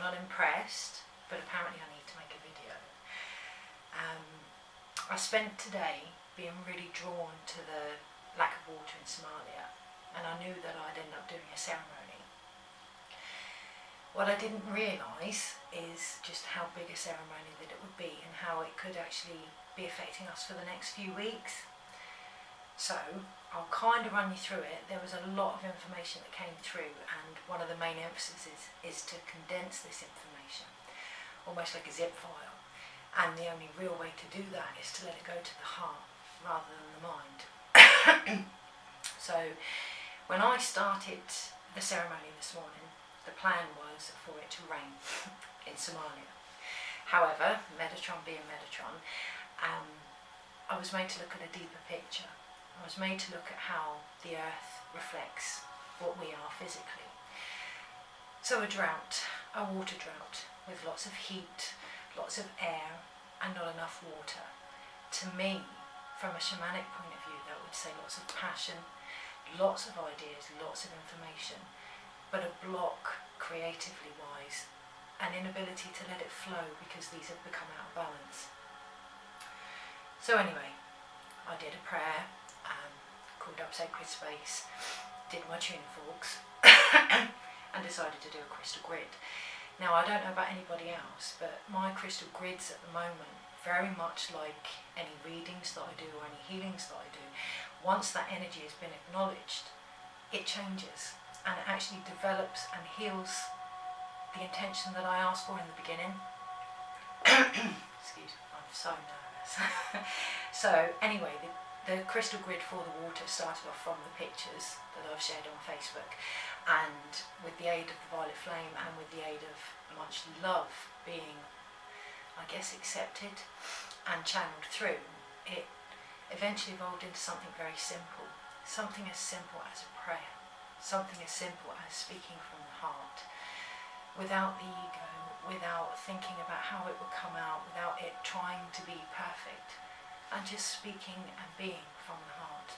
not impressed, but apparently I need to make a video. I spent today being really drawn to the lack of water in Somalia, and I knew that I'd end up doing a ceremony. What I didn't realise is just how big a ceremony that it would be and how it could actually be affecting us for the next few weeks. So I'll kind of run you through it. There was a lot of information that came through, and one of the main emphases is to condense this information, almost like a zip file. And the only real way to do that is to let it go to the heart rather than the mind. So when I started the ceremony this morning, the plan was for it to rain in Somalia. However, Metatron being Metatron, I was made to look at a deeper picture. I was made to look at how the earth reflects what we are physically. So a drought, a water drought, with lots of heat, lots of air, and not enough water. To me, from a shamanic point of view, that would say lots of passion, lots of ideas, lots of information, but a block, creatively wise, an inability to let it flow because these have become out of balance. So anyway, I did a prayer, called up Sacred Space, did my tuning forks, and decided to do a crystal grid. Now, I don't know about anybody else, but my crystal grids at the moment, very much like any readings that I do or any healings that I do, once that energy has been acknowledged, it changes and it actually develops and heals the intention that I asked for in the beginning. Excuse me, I'm so nervous. So anyway, the crystal grid for the water started off from the pictures that I've shared on Facebook, and with the aid of the violet flame and with the aid of much love being, I guess, accepted and channeled through, it eventually evolved into something very simple. Something as simple as a prayer. Something as simple as speaking from the heart. Without the ego, without thinking about how it will come out, without it trying to be perfect. And just speaking and being from the heart.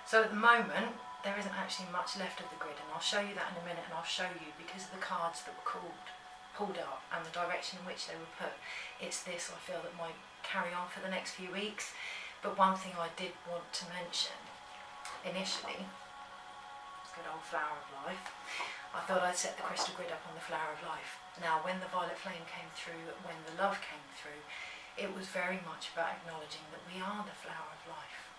So at the moment, there isn't actually much left of the grid, and I'll show you that in a minute, and I'll show you, because of the cards that were pulled up and the direction in which they were put, it's this I feel that might carry on for the next few weeks. But one thing I did want to mention initially, good old flower of life, I thought I'd set the crystal grid up on the flower of life. Now, when the violet flame came through, when the love came through, it was very much about acknowledging that we are the flower of life.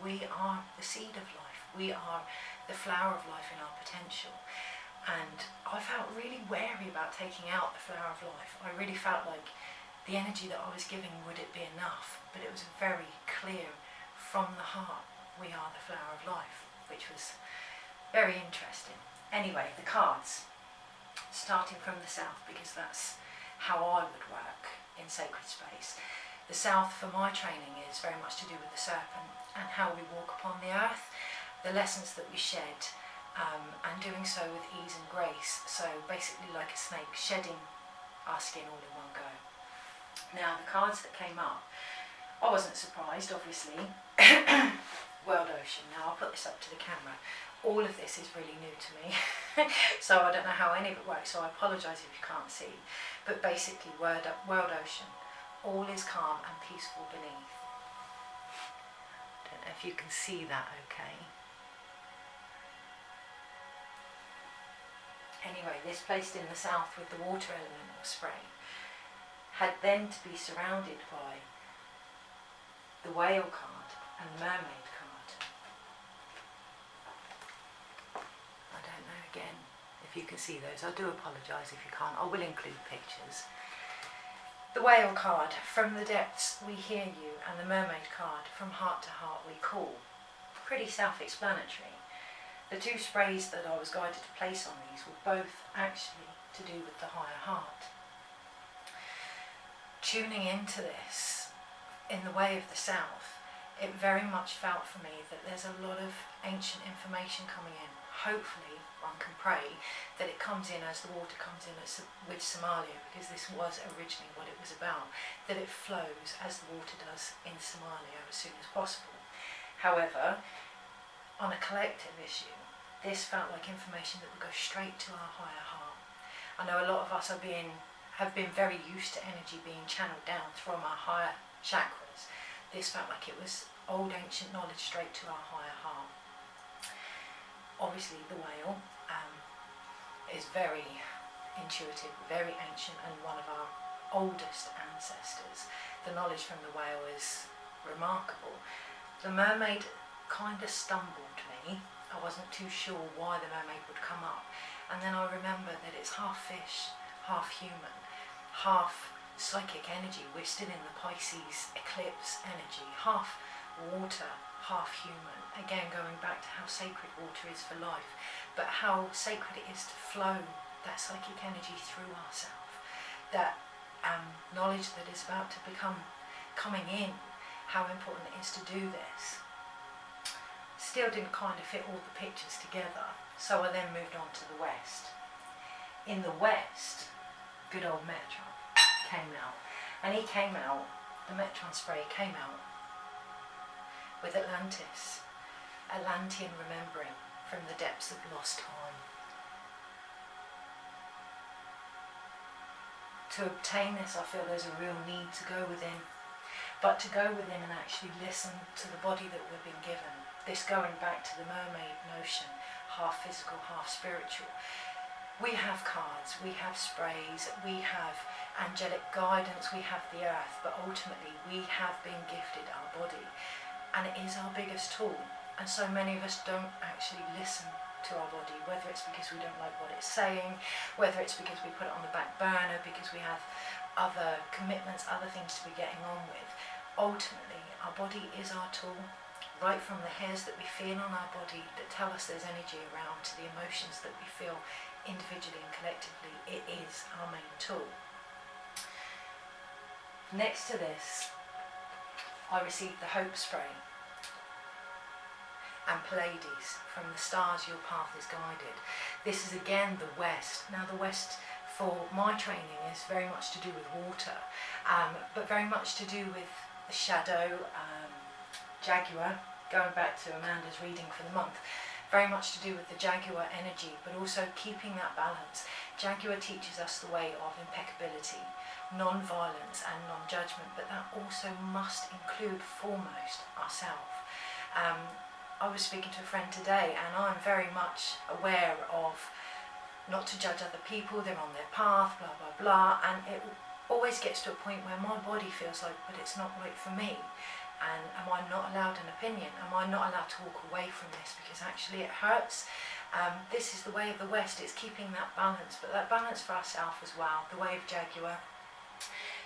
We are the seed of life. We are the flower of life in our potential. And I felt really wary about taking out the flower of life. I really felt like the energy that I was giving, would it be enough? But it was very clear from the heart, we are the flower of life, which was very interesting. Anyway, the cards, starting from the south, because that's how I would work in Sacred Space. The south for my training is very much to do with the serpent and how we walk upon the earth, the lessons that we shed, and doing so with ease and grace. So basically like a snake, shedding our skin all in one go. Now, the cards that came up, I wasn't surprised, obviously. World Ocean. Now, I'll put this up to the camera. All of this is really new to me, so I don't know how any of it works, so I apologise if you can't see. But basically, World Ocean, all is calm and peaceful beneath. Don't know if you can see that okay. Anyway, this placed in the south with the water element of spray had then to be surrounded by the whale card and the mermaid card. I don't know again if you can see those. I do apologise if you can't. I will include pictures. The whale card, from the depths we hear you, and the mermaid card, from heart to heart we call. Pretty self-explanatory. The two sprays that I was guided to place on these were both actually to do with the higher heart. Tuning into this, in the way of the south, it very much felt for me that there's a lot of ancient information coming in. Hopefully, one can pray that it comes in as the water comes in with Somalia, because this was originally what it was about, that it flows as the water does in Somalia as soon as possible. However, on a collective issue, this felt like information that would go straight to our higher heart. I know a lot of us have been very used to energy being channeled down from our higher chakras. This felt like it was old ancient knowledge straight to our higher heart. Obviously the whale is very intuitive, very ancient, and one of our oldest ancestors. The knowledge from the whale is remarkable. The mermaid kind of stumbled me. I wasn't too sure why the mermaid would come up, and then I remember that it's half fish, half human, half psychic energy. We're still in the Pisces eclipse energy, half water, half human. Again, going back to how sacred water is for life, but how sacred it is to flow that psychic energy through ourselves, that knowledge that is about to become coming in, how important it is to do this. Still didn't kind of fit all the pictures together, so I then moved on to the west. In the west, good old Metron came out, and he came out, the Metron spray came out with Atlantis, Atlantean remembering from the depths of lost time. To obtain this, I feel there's a real need to go within, but to go within and actually listen to the body that we've been given. This going back to the mermaid notion, half physical, half spiritual. We have cards, we have sprays, we have angelic guidance, we have the earth, but ultimately we have been gifted our body, and it is our biggest tool. And so many of us don't actually listen to our body, whether it's because we don't like what it's saying, whether it's because we put it on the back burner, because we have other commitments, other things to be getting on with. Ultimately, our body is our tool, right from the hairs that we feel on our body that tell us there's energy around, to the emotions that we feel individually and collectively. It is our main tool. Next to this, I received the Hope Spray and Pleiades. From the stars your path is guided. This is again the West. Now the West for my training is very much to do with water, but very much to do with the shadow, Jaguar, going back to Amanda's reading for the month, very much to do with the Jaguar energy, but also keeping that balance. Jaguar teaches us the way of impeccability, non-violence and non-judgment, but that also must include foremost ourselves. I was speaking to a friend today, and I'm very much aware of not to judge other people, they're on their path, blah blah blah, and it always gets to a point where my body feels like, but it's not right for me, and am I not allowed an opinion? Am I not allowed to walk away from this because actually it hurts? This is the way of the West, it's keeping that balance, but that balance for ourselves as well, the way of Jaguar.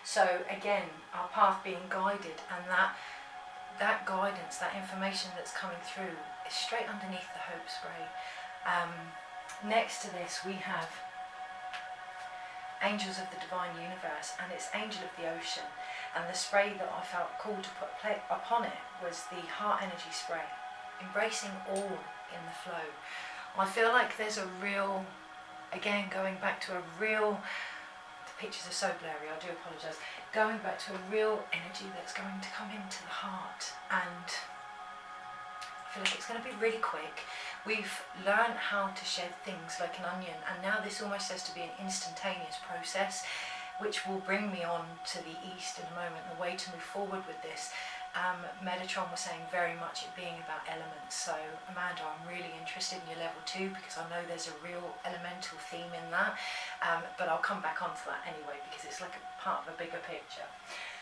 So again, our path being guided, and that guidance, that information that's coming through is straight underneath the Hope Spray. Next to this we have Angels of the Divine Universe, and it's Angel of the Ocean, and the spray that I felt called to put upon it was the Heart Energy Spray, embracing all in the flow. I feel like there's a real, again going back to a real, the pictures are so blurry, I do apologise, going back to a real energy that's going to come into the heart, and I feel like it's going to be really quick. We've learned how to shed things like an onion, and now this almost has to be an instantaneous process, which will bring me on to the east in a moment, the way to move forward with this. Metatron was saying very much it being about elements, so Amanda, I'm really interested in your level 2 because I know there's a real elemental theme in that, but I'll come back onto that anyway because it's like a part of a bigger picture.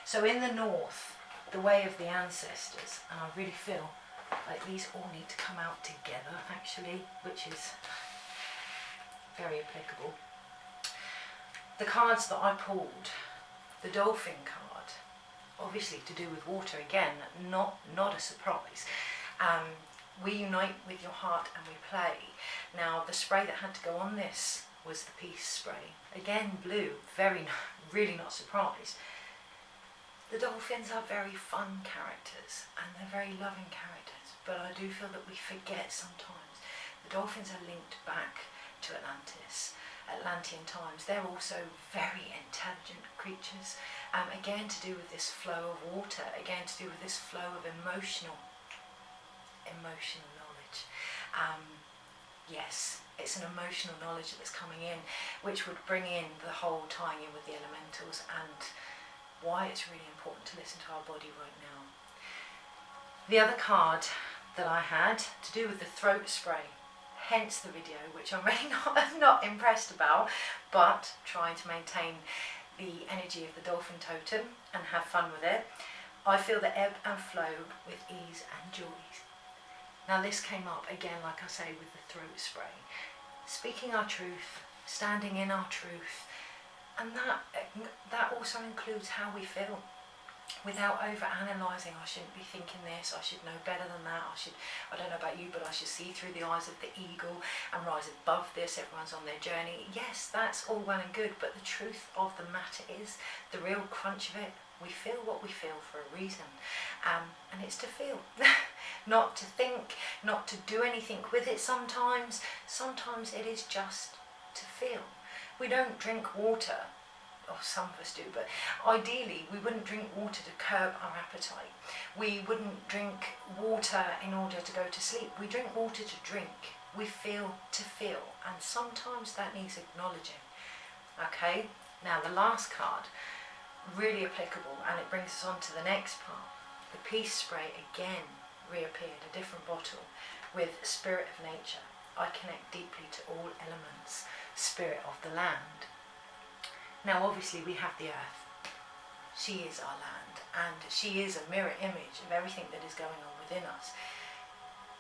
So in the north, the way of the ancestors, and I really feel like these all need to come out together actually, which is very applicable. The cards that I pulled, the Dolphin card, obviously to do with water again, not a surprise. We unite with your heart and we play. Now the spray that had to go on this was the Peace Spray. Again blue, really not surprised. The dolphins are very fun characters and they're very loving characters, but I do feel that we forget sometimes. The dolphins are linked back to Atlantis, Atlantean times. They're also very intelligent creatures, again to do with this flow of water, again to do with this flow of emotional knowledge. Yes, it's an emotional knowledge that's coming in, which would bring in the whole tying in with the elementals and why it's really important to listen to our body right now. The other card that I had to do with the throat spray, hence the video, which I'm really not impressed about, but trying to maintain the energy of the dolphin totem and have fun with it. I feel the ebb and flow with ease and joy. Now this came up again, like I say, with the throat spray. Speaking our truth, standing in our truth, and that also includes how we feel. Without over-analysing, I shouldn't be thinking this, I should know better than that, I don't know about you, but I should see through the eyes of the eagle and rise above this, everyone's on their journey. Yes, that's all well and good, but the truth of the matter is, the real crunch of it, we feel what we feel for a reason, and it's to feel, not to think, not to do anything with it sometimes. Sometimes it is just to feel. We don't drink water, or some of us do, but ideally we wouldn't drink water to curb our appetite. We wouldn't drink water in order to go to sleep. We drink water to drink. We feel to feel, and sometimes that needs acknowledging. Okay, now the last card, really applicable, and it brings us on to the next part. The peace spray again reappeared, a different bottle, with spirit of nature. I connect deeply to all elements, spirit of the land. Now obviously we have the earth. She is our land, and she is a mirror image of everything that is going on within us.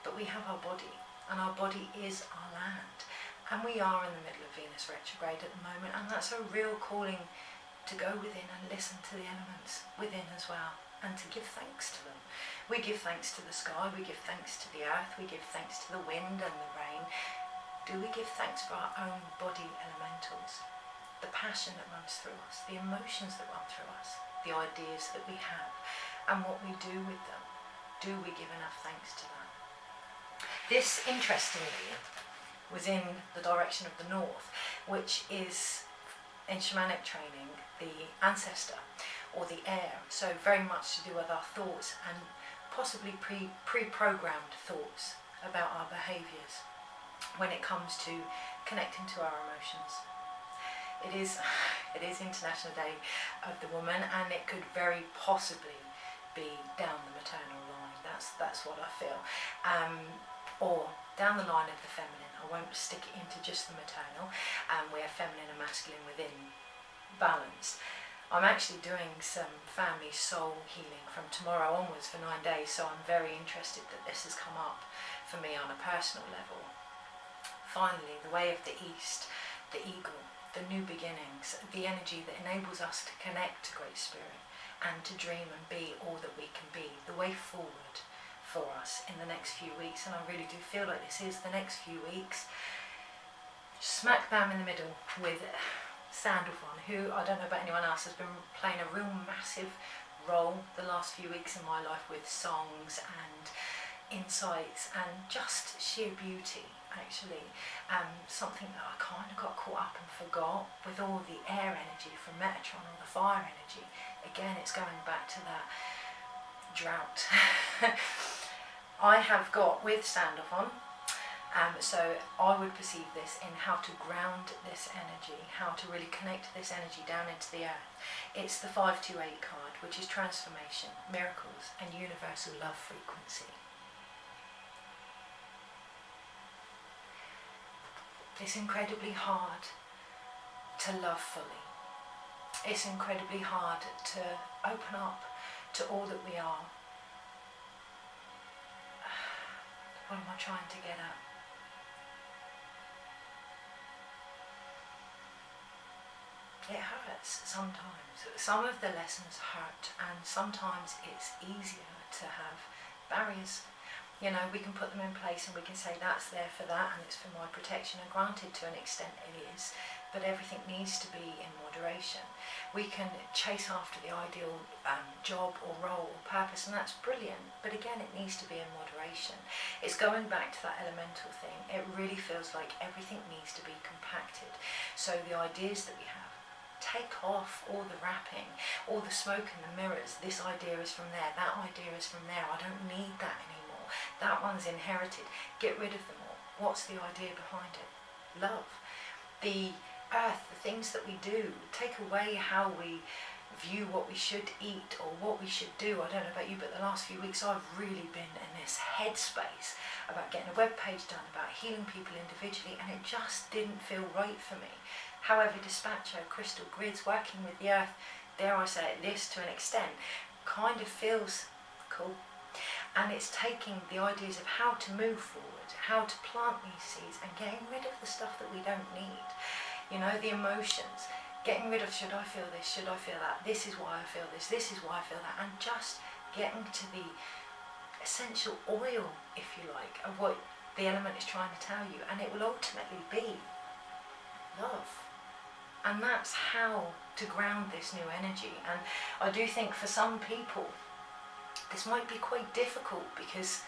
But we have our body, and our body is our land. And we are in the middle of Venus retrograde at the moment, and that's a real calling to go within and listen to the elements within as well, and to give thanks to them. We give thanks to the sky, we give thanks to the earth, we give thanks to the wind and the rain. Do we give thanks for our own body elementals? The passion that runs through us, the emotions that run through us, the ideas that we have, and what we do with them. Do we give enough thanks to that? This, interestingly, was in the direction of the north, which is, in shamanic training, the ancestor or the air, so very much to do with our thoughts and possibly pre-programmed thoughts about our behaviours when it comes to connecting to our emotions. It is International Day of the Woman, and it could very possibly be down the maternal line. That's what I feel, or down the line of the feminine. I won't stick it into just the maternal. We have feminine and masculine within balance. I'm actually doing some family soul healing from tomorrow onwards for 9 days, so I'm very interested that this has come up for me on a personal level. Finally, the way of the East, the eagle, the new beginnings, the energy that enables us to connect to Great Spirit and to dream and be all that we can be, the way forward for us in the next few weeks. And I really do feel like this is the next few weeks, smack bam in the middle with Sandalphon, who, I don't know about anyone else, has been playing a real massive role the last few weeks in my life with songs and insights and just sheer beauty, actually. Something that I kind of got caught up and forgot with all the air energy from Metatron, or the fire energy. Again, it's going back to that drought. I have got with Sandalphon, so I would perceive this in how to ground this energy, how to really connect this energy down into the earth. It's the 528 card, which is transformation, miracles, and universal love frequency. It's incredibly hard to love fully. It's incredibly hard to open up to all that we are. What am I trying to get at? It hurts sometimes. Some of the lessons hurt, and sometimes it's easier to have barriers. You know, we can put them in place and we can say that's there for that and it's for my protection, and granted to an extent it is, but everything needs to be in moderation. We can chase after the ideal job or role or purpose, and that's brilliant, but again it needs to be in moderation. It's going back to that elemental thing. It really feels like everything needs to be compacted. So the ideas that we have, take off all the wrapping, all the smoke and the mirrors. This idea is from there, that idea is from there, I don't need that anymore. That one's inherited. Get rid of them all. What's the idea behind it? Love. The earth, the things that we do, take away how we view what we should eat or what we should do. I don't know about you, but the last few weeks I've really been in this headspace about getting a web page done, about healing people individually, and it just didn't feel right for me. However, Dispatcho, crystal grids, working with the earth, dare I say it, this to an extent, kind of feels cool. And it's taking the ideas of how to move forward, how to plant these seeds, and getting rid of the stuff that we don't need. You know, the emotions, getting rid of, should I feel this, should I feel that, this is why I feel this is why I feel that, and just getting to the essential oil, if you like, of what the element is trying to tell you, and it will ultimately be love. And that's how to ground this new energy. And I do think for some people this might be quite difficult, because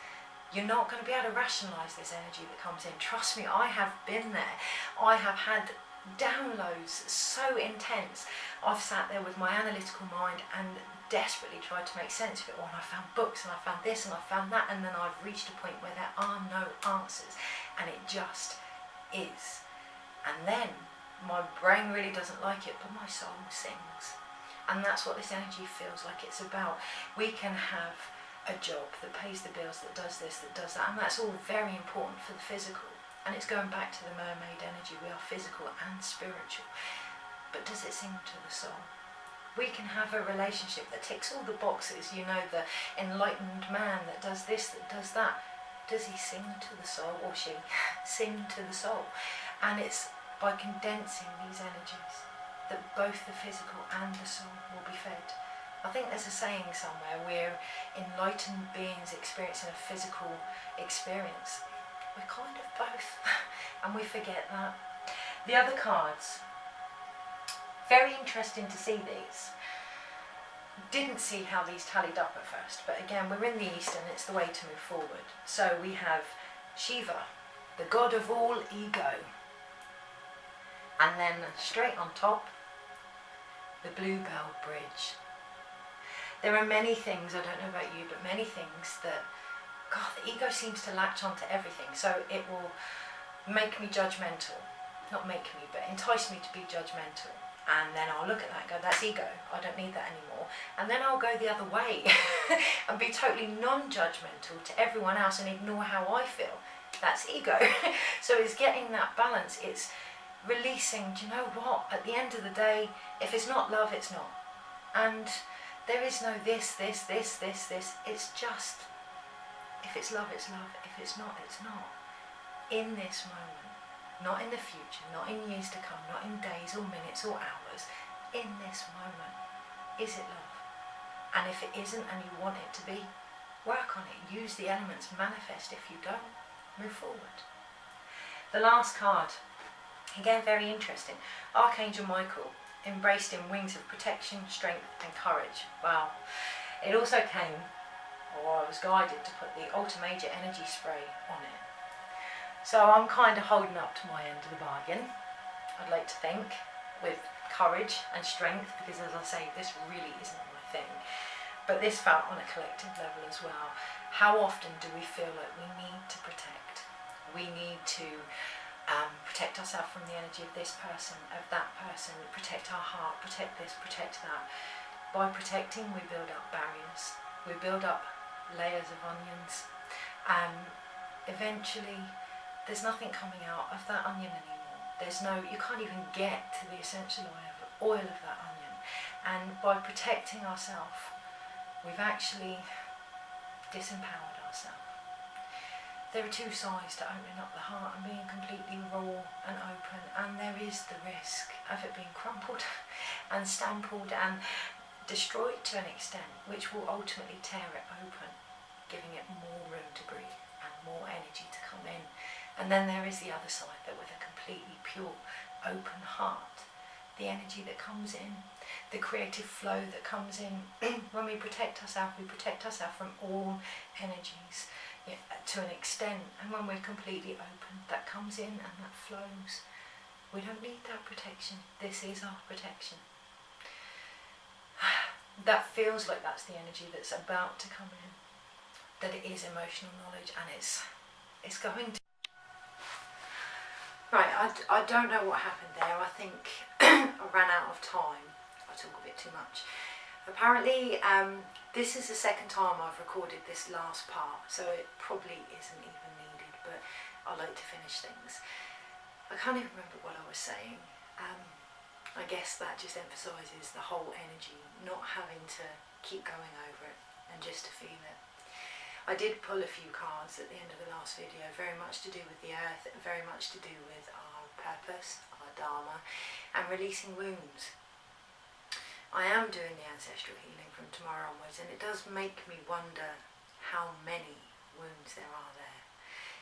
you're not going to be able to rationalise this energy that comes in. Trust me, I have been there. I have had downloads so intense. I've sat there with my analytical mind and desperately tried to make sense of it all, and I found books and I found this and I found that, and then I've reached a point where there are no answers, and it just is. And then my brain really doesn't like it, but my soul sings. And that's what this energy feels like it's about. We can have a job that pays the bills, that does this, that does that, and that's all very important for the physical. And it's going back to the mermaid energy. We are physical and spiritual. But does it sing to the soul? We can have a relationship that ticks all the boxes. You know, the enlightened man that does this, that does that. Does he sing to the soul, or she sing to the soul? And it's by condensing these energies that both the physical and the soul will be fed. I think there's a saying somewhere, we're enlightened beings experiencing a physical experience. We're kind of both, and we forget that. The other cards, very interesting to see these. Didn't see how these tallied up at first, but again, we're in the East and it's the way to move forward. So we have Shiva, the god of all ego. And then straight on top, the Bluebell Bridge. There are many things, I don't know about you, but many things that, God, the ego seems to latch onto everything. So it will make me judgmental. Not make me, but entice me to be judgmental. And then I'll look at that and go, that's ego. I don't need that anymore. And then I'll go the other way and be totally non-judgmental to everyone else and ignore how I feel. That's ego. So it's getting that balance. It's releasing, do you know what? At the end of the day, if it's not love, it's not. And there is no this. It's just, if it's love, it's love. If it's not, it's not. In this moment, not in the future, not in years to come, not in days or minutes or hours. In this moment, is it love? And if it isn't and you want it to be, work on it. Use the elements, manifest. If you don't, move forward. The last card, again very interesting. Archangel Michael, embraced in wings of protection, strength and courage. Wow. It also came, or I was guided to put the Ultra Major energy spray on it. So I'm kind of holding up to my end of the bargain, I'd like to think, with courage and strength, because as I say, this really isn't my thing. But this felt on a collective level as well. How often do we feel like we need to protect? We need to protect ourselves from the energy of this person, of that person, protect our heart, protect this, protect that. By protecting, we build up barriers, we build up layers of onions. Eventually, there's nothing coming out of that onion anymore. There's no, you can't even get to the essential oil of that onion. And by protecting ourselves, we've actually disempowered ourselves. There are two sides to opening up the heart and being completely raw and open, and there is the risk of it being crumpled and stampled and destroyed to an extent, which will ultimately tear it open, giving it more room to breathe and more energy to come in. And then there is the other side, that with a completely pure, open heart, the energy that comes in, the creative flow that comes in. When we protect ourselves from all energies, to an extent, and when we're completely open, that comes in and that flows. We don't need that protection. This is our protection. That feels like that's the energy that's about to come in, that it is emotional knowledge, and it's going to. Right, I don't know what happened there. I think I ran out of time. I talk a bit too much. Apparently, this is the second time I've recorded this last part, so it probably isn't even needed, but I like to finish things. I can't even remember what I was saying. I guess that just emphasises the whole energy, not having to keep going over it and just to feel it. I did pull a few cards at the end of the last video, very much to do with the earth, very much to do with our purpose, our dharma, and releasing wounds. I am doing the ancestral healing from tomorrow onwards, and it does make me wonder how many wounds there are there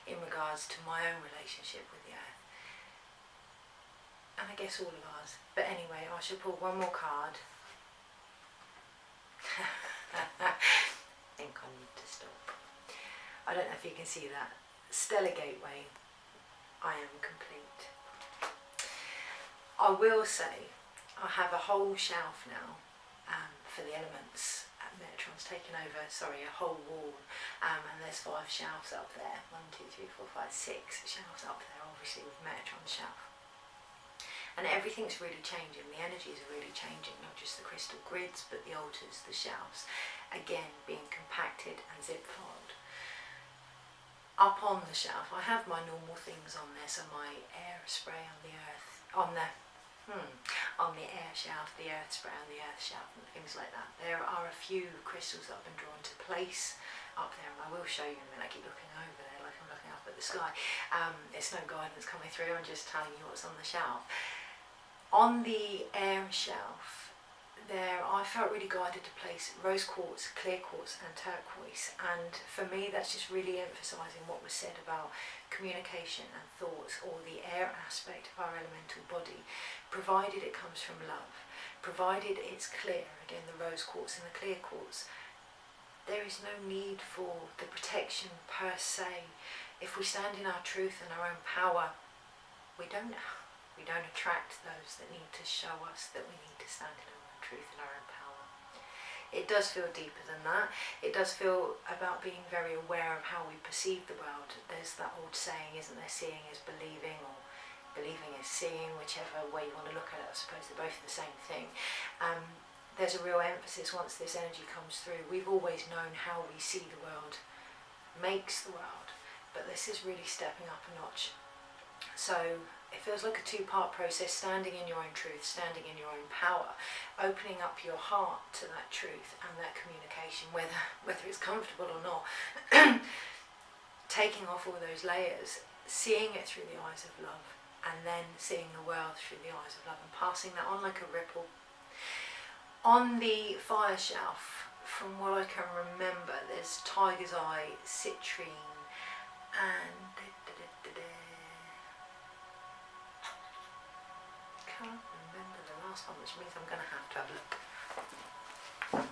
in regards to my own relationship with the earth. And I guess all of ours. But anyway, I shall pull one more card. I think I need to stop. I don't know if you can see that. Stellar Gateway, I am complete. I will say, I have a whole shelf now for the elements. Metatron's taken over, sorry, a whole wall, and there's 5 shelves up there. 1, 2, 3, 4, 5, 6 shelves up there, obviously with Metatron's shelf. And everything's really changing, the energies are really changing, not just the crystal grids, but the altars, the shelves, again being compacted and zip filed. Up on the shelf, I have my normal things on there, so my air spray on the earth, on the air shelf, the earth spray on the earth shelf, and things like that. There are a few crystals that have been drawn to place up there, and I will show you in a minute. I keep looking over there like I'm looking up at the sky. It's no guidance coming through, I'm just telling you what's on the shelf. On the air shelf, there I felt really guided to place rose quartz, clear quartz and turquoise, and for me that's just really emphasising what was said about communication and thoughts, or the air aspect of our elemental body, provided it comes from love, provided it's clear, again the rose quartz and the clear quartz, there is no need for the protection per se. If we stand in our truth and our own power, we don't attract those that need to show us that we need to stand in our own truth and our own power. It does feel deeper than that. It does feel about being very aware of how we perceive the world. There's that old saying, isn't there, seeing is believing, or believing is seeing, whichever way you want to look at it. I suppose they're both the same thing. There's a real emphasis once this energy comes through. We've always known how we see the world makes the world, but this is really stepping up a notch. So it feels like a 2-part process: standing in your own truth, standing in your own power, opening up your heart to that truth and that communication, whether it's comfortable or not, taking off all those layers, seeing it through the eyes of love, and then seeing the world through the eyes of love and passing that on like a ripple. On the fire shelf, from what I can remember, there's tiger's eye, citrine, and can't remember the last one, which means I'm going to have a look.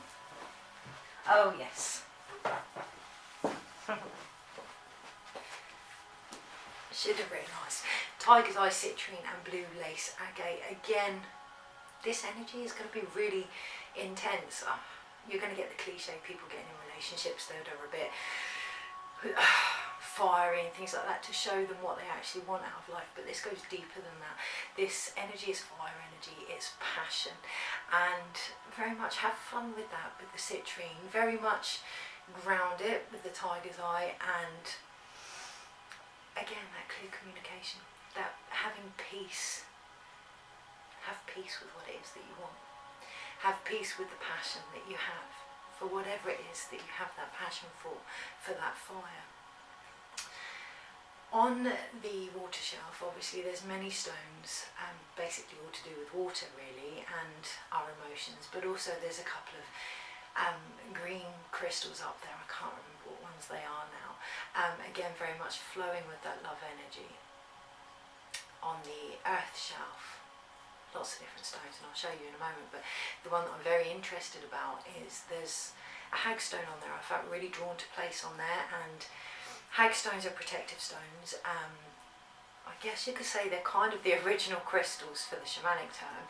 Oh yes. Should have written nice. Tiger's eye, citrine and blue lace agate. Again, this energy is going to be really intense. You're going to get the cliche people getting in relationships that are a bit fiery and things like that, to show them what they actually want out of life. But this goes deeper than that. This energy is fire energy, it's passion, and very much have fun with that with the citrine. Very much ground it with the tiger's eye, and again that clear communication, that having peace. Have peace with what it is that you want. Have peace with the passion that you have for whatever it is that you have that passion for that fire. On the water shelf, obviously there's many stones, basically all to do with water really, and our emotions, but also there's a couple of green crystals up there. I can't remember what ones they are now. Again, very much flowing with that love energy. On the earth shelf, lots of different stones, and I'll show you in a moment, but the one that I'm very interested about is there's a hagstone on there. I felt really drawn to place on there, and hagstones are protective stones. I guess you could say they're kind of the original crystals for the shamanic term,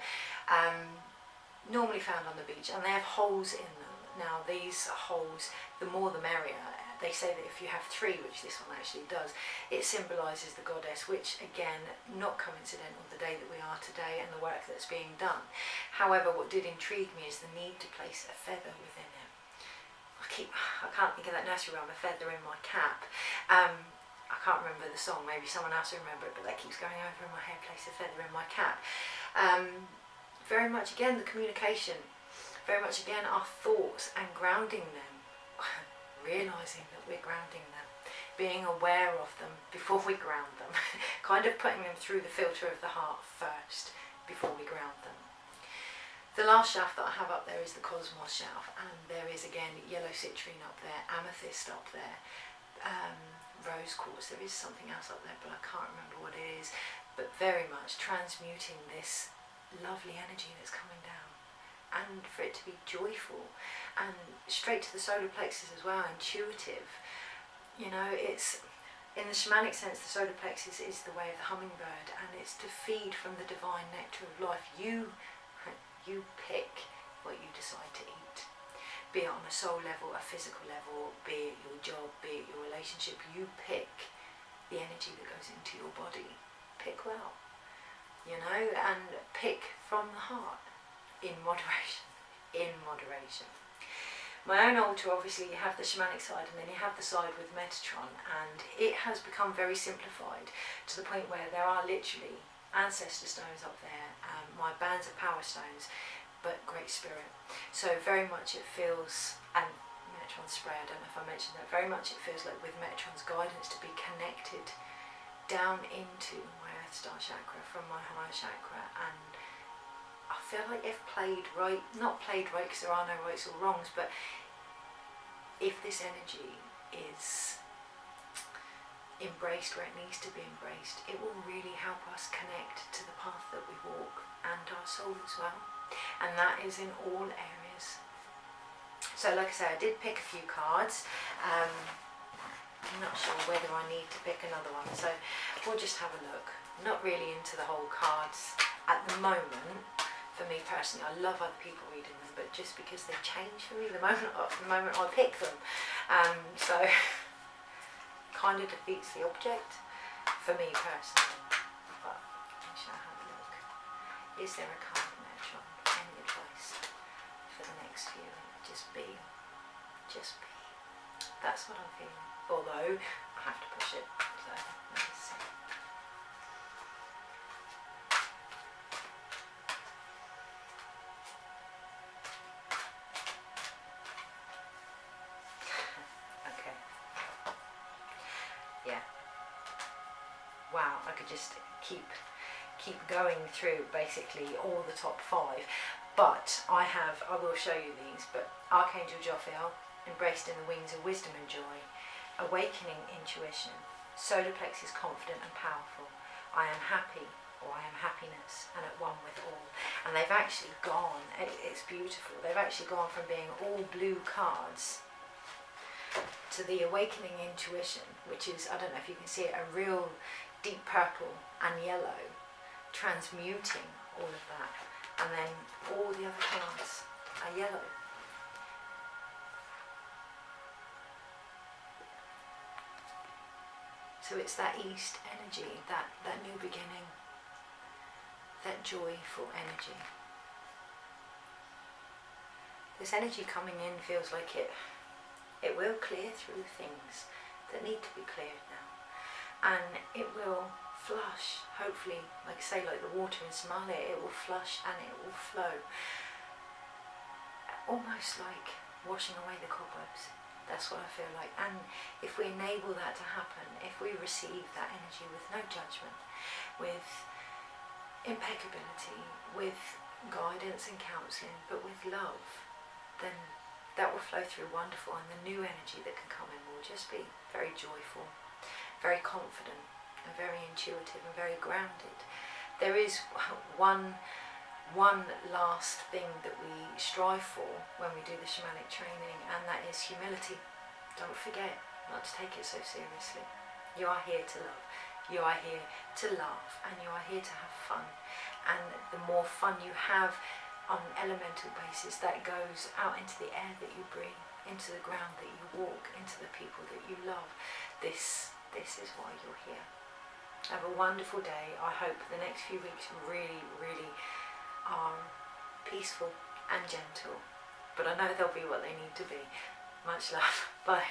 normally found on the beach, and they have holes in them. Now these holes, the more the merrier. they say that if you have 3, which this one actually does, it symbolises the goddess, which again, not coincidental, the day that we are today and the work that's being done. However, what did intrigue me is the need to place a feather within it. I can't think of that nursery rhyme, a feather in my cap. I can't remember the song, maybe someone else will remember it, but that keeps going over in my head, place a feather in my cap. Very much again the communication, very much again our thoughts and grounding them, realising that we're grounding them, being aware of them before we ground them, kind of putting them through the filter of the heart first before we ground them. The last shaft that I have up there is the Cosmos shaft, and there is again yellow citrine up there, amethyst up there, rose quartz. There is something else up there, but I can't remember what it is. But very much transmuting this lovely energy that's coming down, and for it to be joyful and straight to the solar plexus as well, intuitive. You know, it's in the shamanic sense, the solar plexus is the way of the hummingbird, and it's to feed from the divine nectar of life. You pick what you decide to eat, be it on a soul level, a physical level, be it your job, be it your relationship. You pick the energy that goes into your body. Pick well, you know, and pick from the heart, in moderation, in moderation. My own altar, obviously, you have the shamanic side, and then you have the side with Metatron, and it has become very simplified to the point where there are literally ancestor stones up there, my bands of power stones, but Great Spirit. So very much it feels, and Metatron spray, I don't know if I mentioned that, very much it feels like with Metatron's guidance to be connected down into my Earth Star chakra from my higher chakra. And I feel like if played right, not played right because there are no rights or wrongs, but if this energy is embraced where it needs to be embraced, it will really help us connect to the path that we walk and our soul as well, and that is in all areas. So like I say, I did pick a few cards. I'm not sure whether I need to pick another one, so we'll just have a look. Not really into the whole cards at the moment. For me personally, I love other people reading them, but just because they change for me the moment I pick them, so kind of defeats the object for me personally. But shall I have a look? Is there a card, Metatron? Any advice for the next few? Just be. That's what I'm feeling. Although I have to push it, so let's see. Okay. Yeah. Wow, I could just keep going through basically all the top 5, but I will show you these. But Archangel Jophiel, embraced in the wings of wisdom and joy, awakening intuition, solar plexus confident and powerful, I am happy, or I am happiness, and at one with all. And they've actually gone, it's beautiful, they've actually gone from being all blue cards to the awakening intuition, which is, I don't know if you can see it, a real deep purple and yellow, transmuting all of that. And then all the other cards are yellow. So it's that east energy, that new beginning, that joyful energy. This energy coming in feels like it will clear through things that need to be cleared now. And it will flush, hopefully, like say, like the water in Somalia, it will flush and it will flow. Almost like washing away the cobwebs. That's what I feel like. And if we enable that to happen, if we receive that energy with no judgment, with impeccability, with guidance and counselling, but with love, then that will flow through wonderful, and the new energy that can come in will just be very joyful, very confident, and very intuitive and very grounded. There is one last thing that we strive for when we do the shamanic training, and that is humility. Don't forget not to take it so seriously. You are here to love, you are here to laugh, and you are here to have fun. And the more fun you have on an elemental basis, that goes out into the air that you breathe, into the ground that you walk, into the people that you love. This is why you're here. Have a wonderful day. I hope the next few weeks really, really are peaceful and gentle. But I know they'll be what they need to be. Much love. Bye.